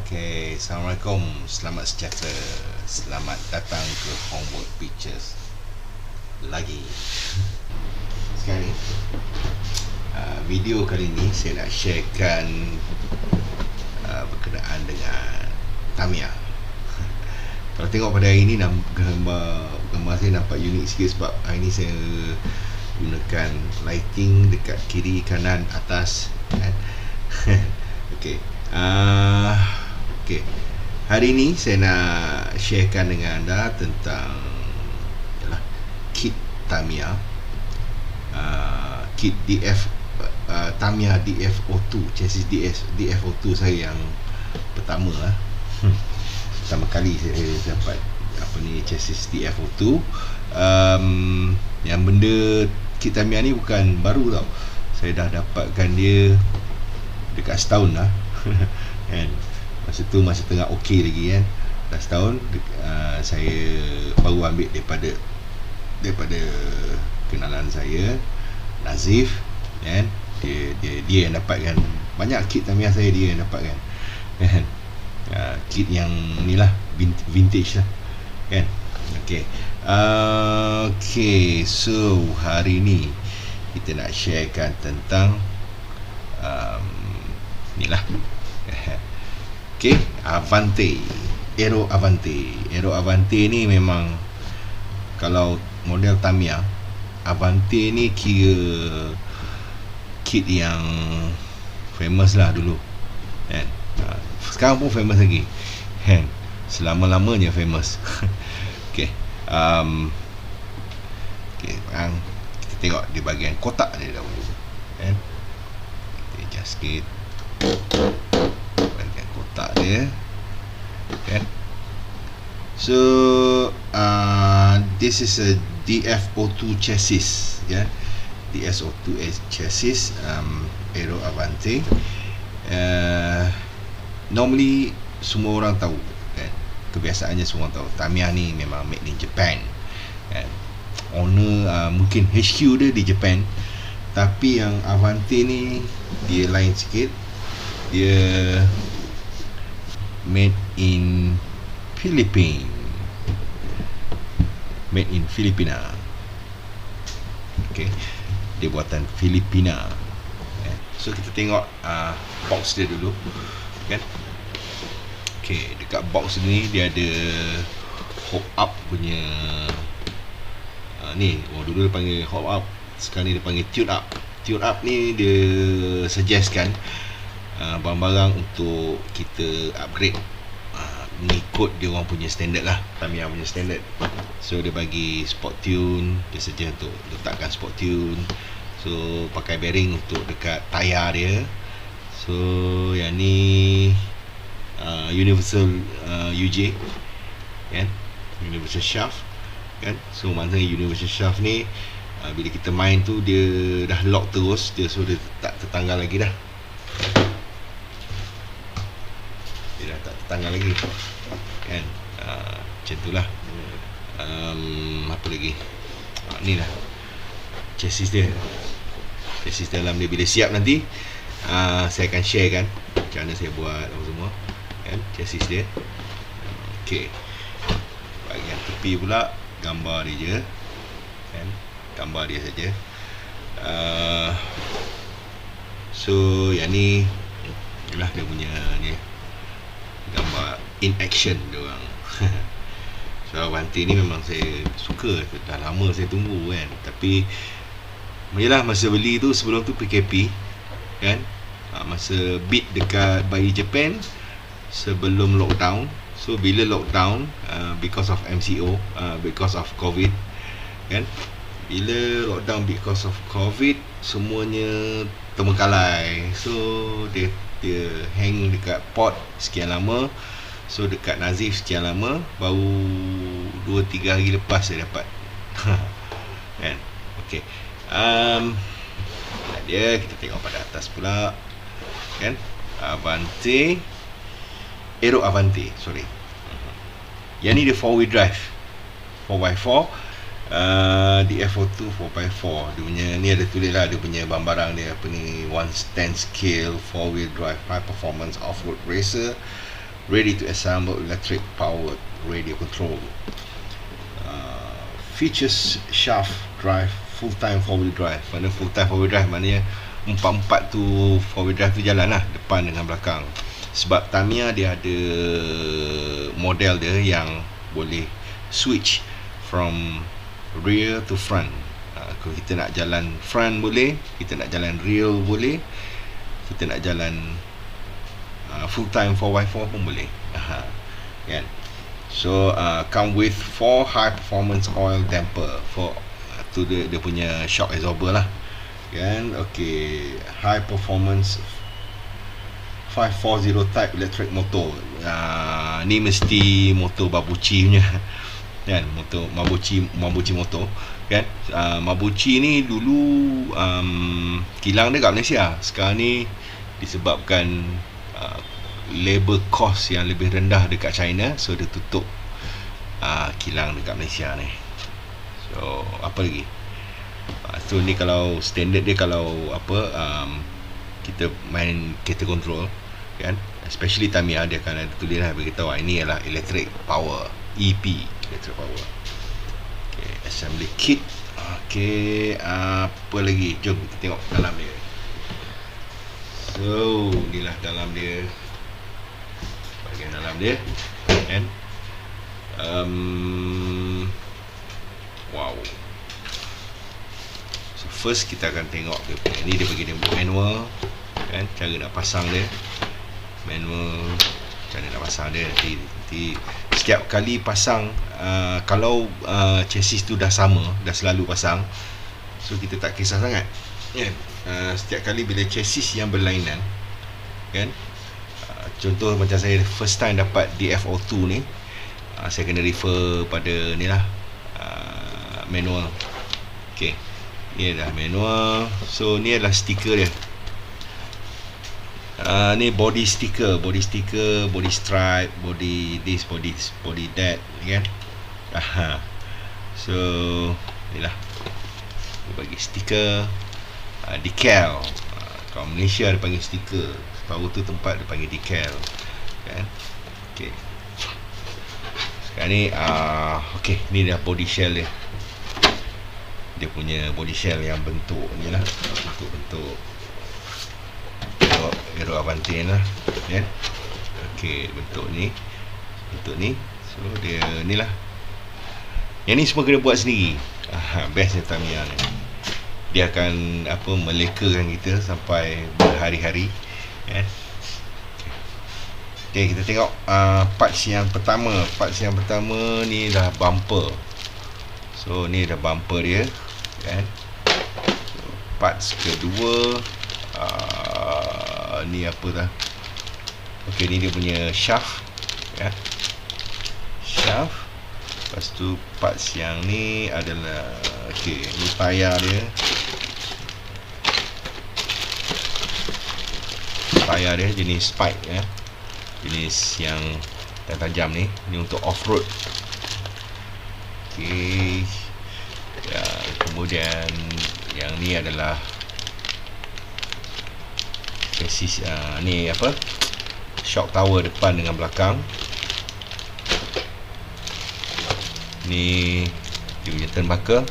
Okay, Assalamualaikum, selamat sejahtera. Selamat datang ke Homework Pictures lagi. Sekarang ni video kali ni saya nak sharekan berkenaan dengan Tamiya. Kalau tengok pada hari ni gambar saya nampak unik sikit sebab hari ni saya gunakan lighting dekat kiri, kanan, atas kan? Okay. Okay. Hari ni saya nak sharekan dengan anda tentang kit Tamiya, kit Tamiya DF02, chassis DF02 saya yang pertama pertama kali saya dapat chassis DF02. Yang benda kit Tamiya ni bukan baru tau, saya dah dapatkan dia dekat setahun lah. Kan, masa tu masa tengah okey lagi kan, dah setahun. Saya baru ambil daripada kenalan saya, Nazif kan. Dia yang dapatkan banyak kit Tamiya saya, dia yang dapatkan kan. Kit yang ni lah, vintage lah kan. Okay. Okay, so hari ni kita nak sharekan tentang ni lah. Okay, Aero Avante ni memang, kalau model Tamiya, Avante ni kira kit yang famous lah dulu kan. Sekarang pun famous lagi kan, selama-lamanya famous. Okay, okay, kita tengok di bahagian kotak dia dahulu kan. Kita adjust sikit bahagian kotak dia kan. So this is a DF02 chassis ya, DF02 chassis, Aero Avante. Normally semua orang tahu kan, kebiasaannya semua orang tahu Tamiya ni memang made in Japan kan. Owner mungkin HQ dia di Japan, tapi yang Avante ni dia lain sikit. Dia made in Filipina. Okay, dia buatan Filipina. So kita tengok box dia dulu kan. Okay, dekat box ni dia ada hop up punya ni. Dulu dia panggil hop up, sekarang ni dia panggil tune up. Tune up ni dia suggestkan barang-barang untuk kita upgrade mengikut dia orang punya standard lah, Tamiya punya standard. So dia bagi sport tune, dia sedia untuk letakkan sport tune. So pakai bearing untuk dekat tayar dia. So yang ni universal UJ kan, universal shaft kan. So maknanya universal shaft ni bila kita main tu dia dah lock terus dia, so dia tak tertanggal lagi dah. Dia dah tak tertanggal lagi kan. Macam tu lah. Apa lagi, ni lah chassis dia. Chassis dalam dia bila siap nanti saya akan share kan macam mana saya buat apa semua kan, chassis dia. Okay, bahagian tepi pula gambar dia je kan, gambar dia saja. So yang ni inilah dia punya ni, gambar in action dia orang. So Avante ni memang saya suka, dah lama saya tunggu kan. Tapi yalah, masa beli tu sebelum tu PKP kan, masa bid dekat Bayi Japan sebelum lockdown. So bila lockdown, because of MCO, because of COVID kan, bila lockdown because of COVID, semuanya terbengkalai. So dia hang dekat port sekian lama. So dekat Nazif sekian lama, baru 2-3 hari lepas saya dapat. Kan. Okay, dia kita tengok pada atas pula kan, Aero Avante, sorry. Yang ni dia 4-wheel drive, 4x4, DF02 4x4. Dia punya ni ada tulis lah, dia punya barang dia apa ni, 1/10 scale 4-wheel drive high performance off-road racer ready to assemble electric powered radio control. Features shaft drive, full time 4-wheel drive. Mana full time 4-wheel drive maknanya empat tu 4-wheel drive tu jalan lah, depan dengan belakang. Sebab Tamiya dia ada model dia yang boleh switch from rear to front. Kalau kita nak jalan front boleh, kita nak jalan rear boleh, kita nak jalan full time 4x4 pun boleh. Kan? So come with 4 high performance oil damper for tu dia punya shock absorber lah. Kan? Okay, high performance 540 type electric motor. Ni mesti motor Mabuchi punya. Kan, motor Mabuchi motor kan. Mabuchi ni dulu kilang dia kat Malaysia. Sekarang ni disebabkan labor cost yang lebih rendah dekat China, so dia tutup kilang dekat Malaysia ni. So apa lagi, so ni kalau standard dia, kalau kita main kereta control kan, especially Tamiya, dia akan ada tulis lah, beritahu ini adalah electric power, EP, electric power. Okay, assembly kit. Okay, apa lagi, jom kita tengok dalam dia. So inilah dalam dia, bahagian dalam dia kan. Wow. So first kita akan tengok dia, ni dia bagi dia manual kan, cara nak pasang dia, manual cara nak pasang dia. Nanti setiap kali pasang, kalau chassis tu dah sama, dah selalu pasang, so kita tak kisah sangat kan. Setiap kali bila chassis yang berlainan kan, contoh macam saya first time dapat DFO2 ni, saya kena refer pada ni lah, manual. Okay, ni adalah manual. So ni adalah stiker dia. Ni body sticker, body stripe, body this, body that kan. So inilah dia bagi stiker, decal. Kalau Malaysia dia panggil stiker, tahu tu tempat dia panggil decal kan. Okay, sekarang ni okay, ni dah body shell dia. Dia punya body shell yang bentuk ni lah, bentuk Aero Avante lah kan. Okay, bentuk ni. So dia ni lah, yang ni semua kena buat sendiri. Best dia Tamiya ni, dia akan melekakan kita sampai berhari-hari kan. Okay, kita tengok parts yang pertama. Parts yang pertama ni dah bumper. So ni dah bumper dia kan. So, parts kedua ni apa dah. Okay, ni dia punya shaft ya, shaft. Lepas tu parts yang ni adalah, okay, ni tayar dia. Tayar dia jenis spike ya, jenis yang tajam ni. Ni untuk off-road. Okay ya, kemudian yang ni adalah chassis, ni shock tower depan dengan belakang. Ni dia punya turnbuckle.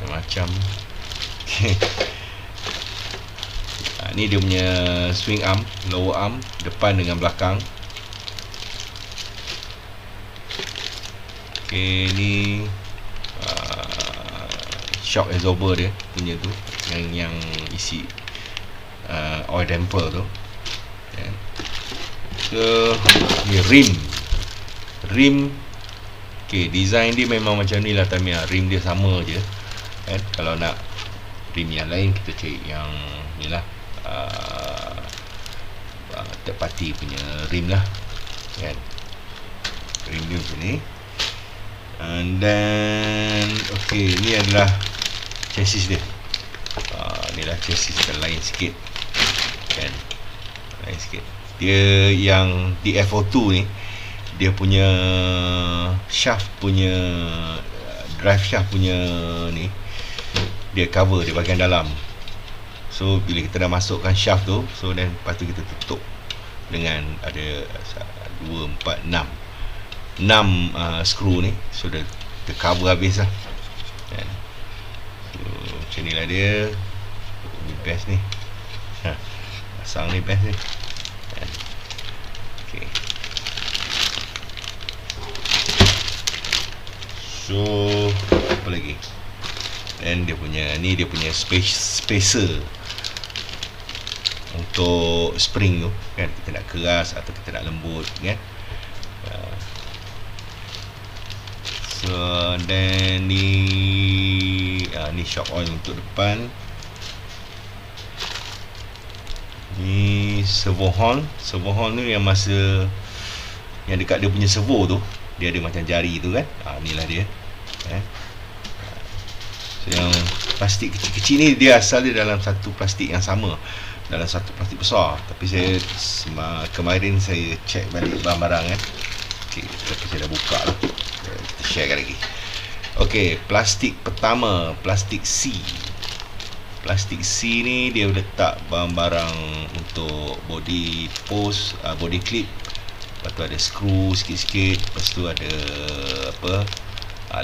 Macam ni dia punya swing arm, lower arm depan dengan belakang. Okay, ni shock absorber dia punya tu, yang isi oil damper tu. So ni rim. Okay, design dia memang macam ni lah Tamiya. Rim dia sama je kan. Kalau nak rim yang lain, kita cari yang ni lah, third party punya rim lah kan. Rim dia macam ni. And then okay, ni adalah chassis dia. Ni lah chassis dia, lain sikit kan, lain sikit. Dia yang DFO2 ni, dia punya shaft punya, drive shaft punya ni, dia cover di bahagian dalam. So bila kita dah masukkan shaft tu, so then lepas tu kita tutup dengan ada 2, 4, 6 skru ni. So dah tercover habis lah kan. So macam ni lah dia. Ni best ni, pasang ni best ni kan. Okay. So apa lagi, dan dia punya ni, dia punya spacer untuk spring tu kan, kita nak keras atau kita nak lembut kan. So then ni shock oil untuk depan. Ni servo horn tu yang masa yang dekat dia punya servo tu, dia ada macam jari tu kan. Inilah dia So yang plastik kecil-kecil ni, dia asal dia dalam satu plastik yang sama, dalam satu plastik besar. Tapi saya kemarin saya check balik barang-barang kan. Okay, tapi saya dah buka lah, kita sharekan lagi. Okay, plastik pertama, plastik C. Plastik C ni dia letak barang-barang untuk body post, body clip. Lepas tu ada skru sikit-sikit. Lepas tu ada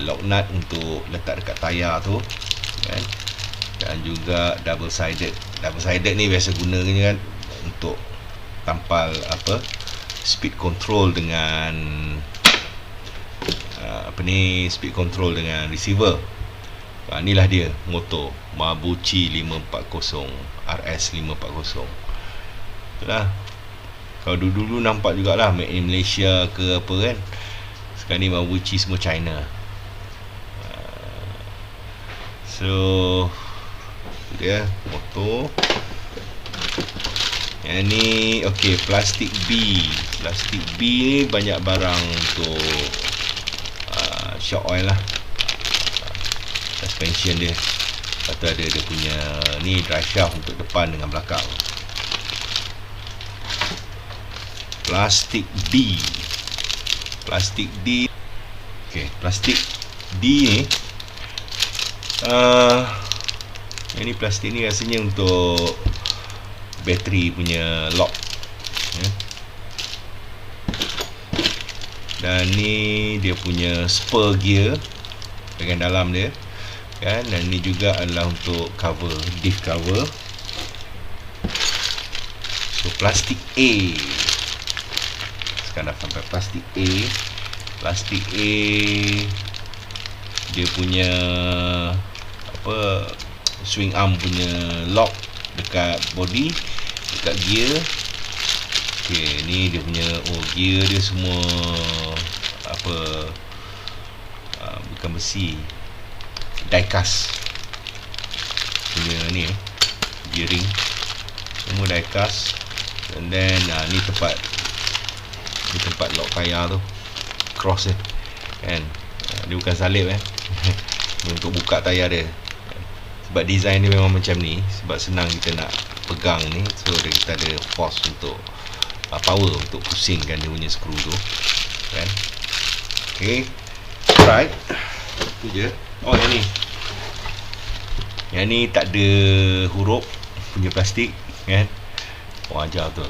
lock nut untuk letak dekat tayar tu kan. Dan juga double sided ni biasa gunakan kan untuk tampal speed control dengan speed control dengan receiver. Inilah dia motor Mabuchi 540 RS 540. Itulah. Kalau dulu nampak jugalah made in Malaysia ke apa kan. Sekarang ni Mabuchi semua China. So itu dia motor. Yang ni okey, plastik B. Plastik B ni banyak barang untuk shock oil lah, suspension dia. Lepas tu ada dia punya ni drive shaft untuk depan dengan belakang. Plastik D. Plastik D. Okey, plastik D ni yang ni plastik ni rasanya untuk bateri punya lock dan ni dia punya spur gear bahagian dalam dia kan. Dan ni juga adalah untuk cover, diff cover. So plastik A, sekarang dah sampai plastik A. Plastik A dia punya swing arm punya lock dekat body, dekat gear. Okay, ni dia punya gear dia semua bukan besi, die-cast punya ni gearing, semua die-cast. And then ni tempat lock tayar tu, cross kan. Dia bukan salib untuk buka tayar dia. Sebab design dia memang macam ni, sebab senang kita nak pegang ni. So kita ada force untuk power untuk pusingkan dia punya skru tu kan. Okay, alright, tu je. Yang ni tak ada huruf punya plastik kan. Ajar tu.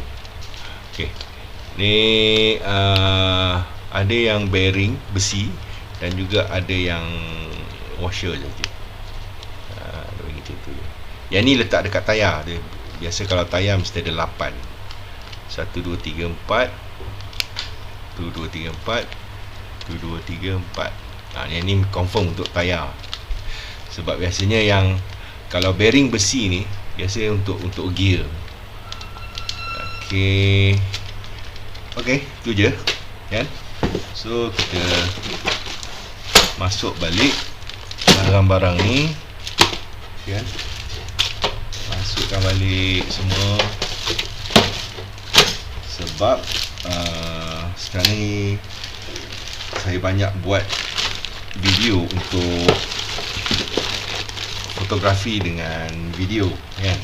Okay, ni ada yang bearing besi dan juga ada yang washer je. Yang ni letak dekat tayar dia. Biasa kalau tayar mesti ada 8. 1, 2, 3, 4. 1, 2, 3, 4. 1, 2, 3, 4. Yang ni confirm untuk tayar. Sebab biasanya yang kalau bearing besi ni biasa untuk gear. Okay, tu je kan. So kita masuk balik barang-barang ni kan. Masukkan balik semua. Sebab sekarang ni saya banyak buat video untuk fotografi dengan video kan.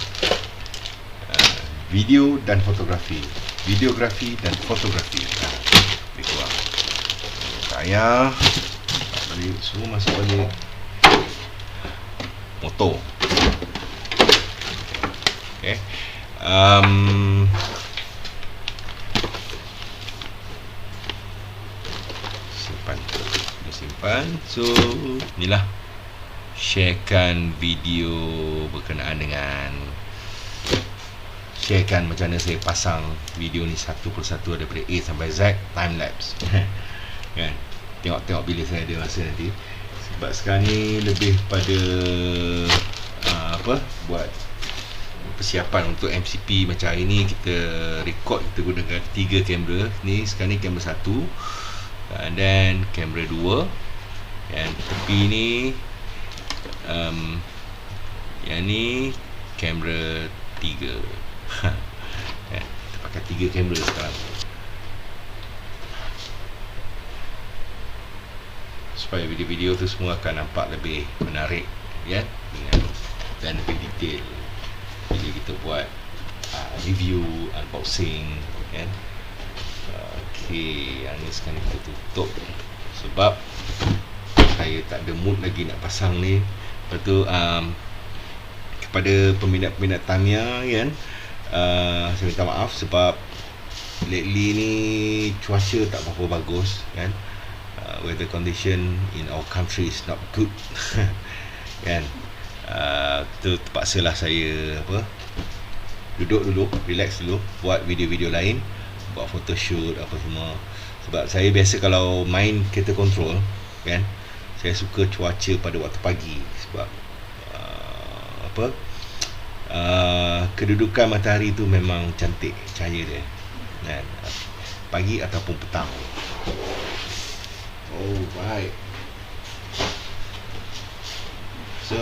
Video dan fotografi, videografi dan fotografi. Lebih kurang saya balik semua, masuk balik motor. Okay. depan. So inilah, sharekan video berkenaan dengan sharekan macam mana saya pasang video ni satu persatu daripada A sampai Z, time lapse. Kan, tengok bila saya ada masa nanti. Sebab sekarang ni lebih pada buat persiapan untuk MCP. Macam hari ni kita record, kita gunakan 3 kamera. Ni sekarang ni kamera 1, dan kamera 2, dan tepi ni yang ni kamera 3. Kita pakai 3 kamera sekarang supaya video-video tu semua akan nampak lebih menarik, ya, dan lebih detail bila kita buat review, unboxing, kan. Okey, yang ni sekarang kita tutup sebab saya tak ada mood lagi nak pasang ni. Lepas tu kepada peminat-peminat Tamiya, kan, saya minta maaf sebab lately ni cuaca tak berapa bagus, kan. Weather condition in our country is not good. Kan, tu terpaksalah saya duduk dulu, relax dulu, buat video-video lain, buat photoshoot apa semua. Sebab saya biasa kalau main kereta kontrol, kan, saya suka cuaca pada waktu pagi. Sebab kedudukan matahari tu memang cantik cahaya dia, kan, pagi ataupun petang. Alright. So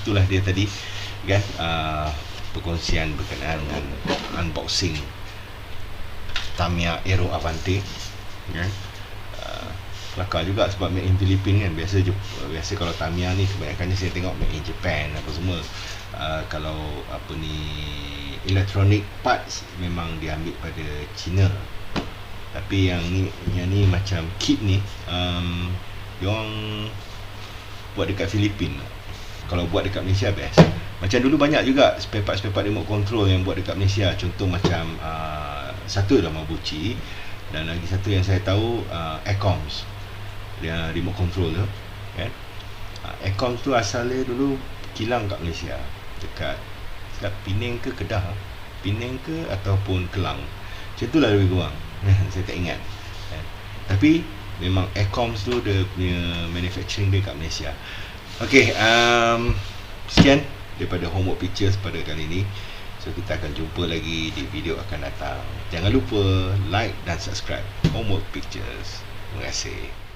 itulah dia tadi, kan, perkongsian berkenaan dengan unboxing Tamiya Aero Avante, kan. Kelakar juga sebab made in Philippines, kan. Biasa kalau Tamiya ni kebanyakannya saya tengok made in Japan apa semua. Kalau electronic parts memang diambil pada China. Tapi yang ni macam kit ni diorang buat dekat Filipina. Kalau buat dekat Malaysia best. Macam dulu banyak juga spare part remote control yang buat dekat Malaysia. Contoh macam satu adalah Mabuchi, dan lagi satu yang saya tahu Aircoms, dia remote control tu, kan. Aircoms tu asalnya dulu kilang kat Malaysia, dekat Penang ke Kedah, Penang ke ataupun Kelang, macam tu lah lebih kurang. Saya tak ingat, kan. Tapi memang Aircoms tu dia punya manufacturing dia kat Malaysia. Okay, sekian daripada Homework Pictures pada kali ini. So kita akan jumpa lagi di video akan datang. Jangan lupa like dan subscribe Homework Pictures. Terima kasih.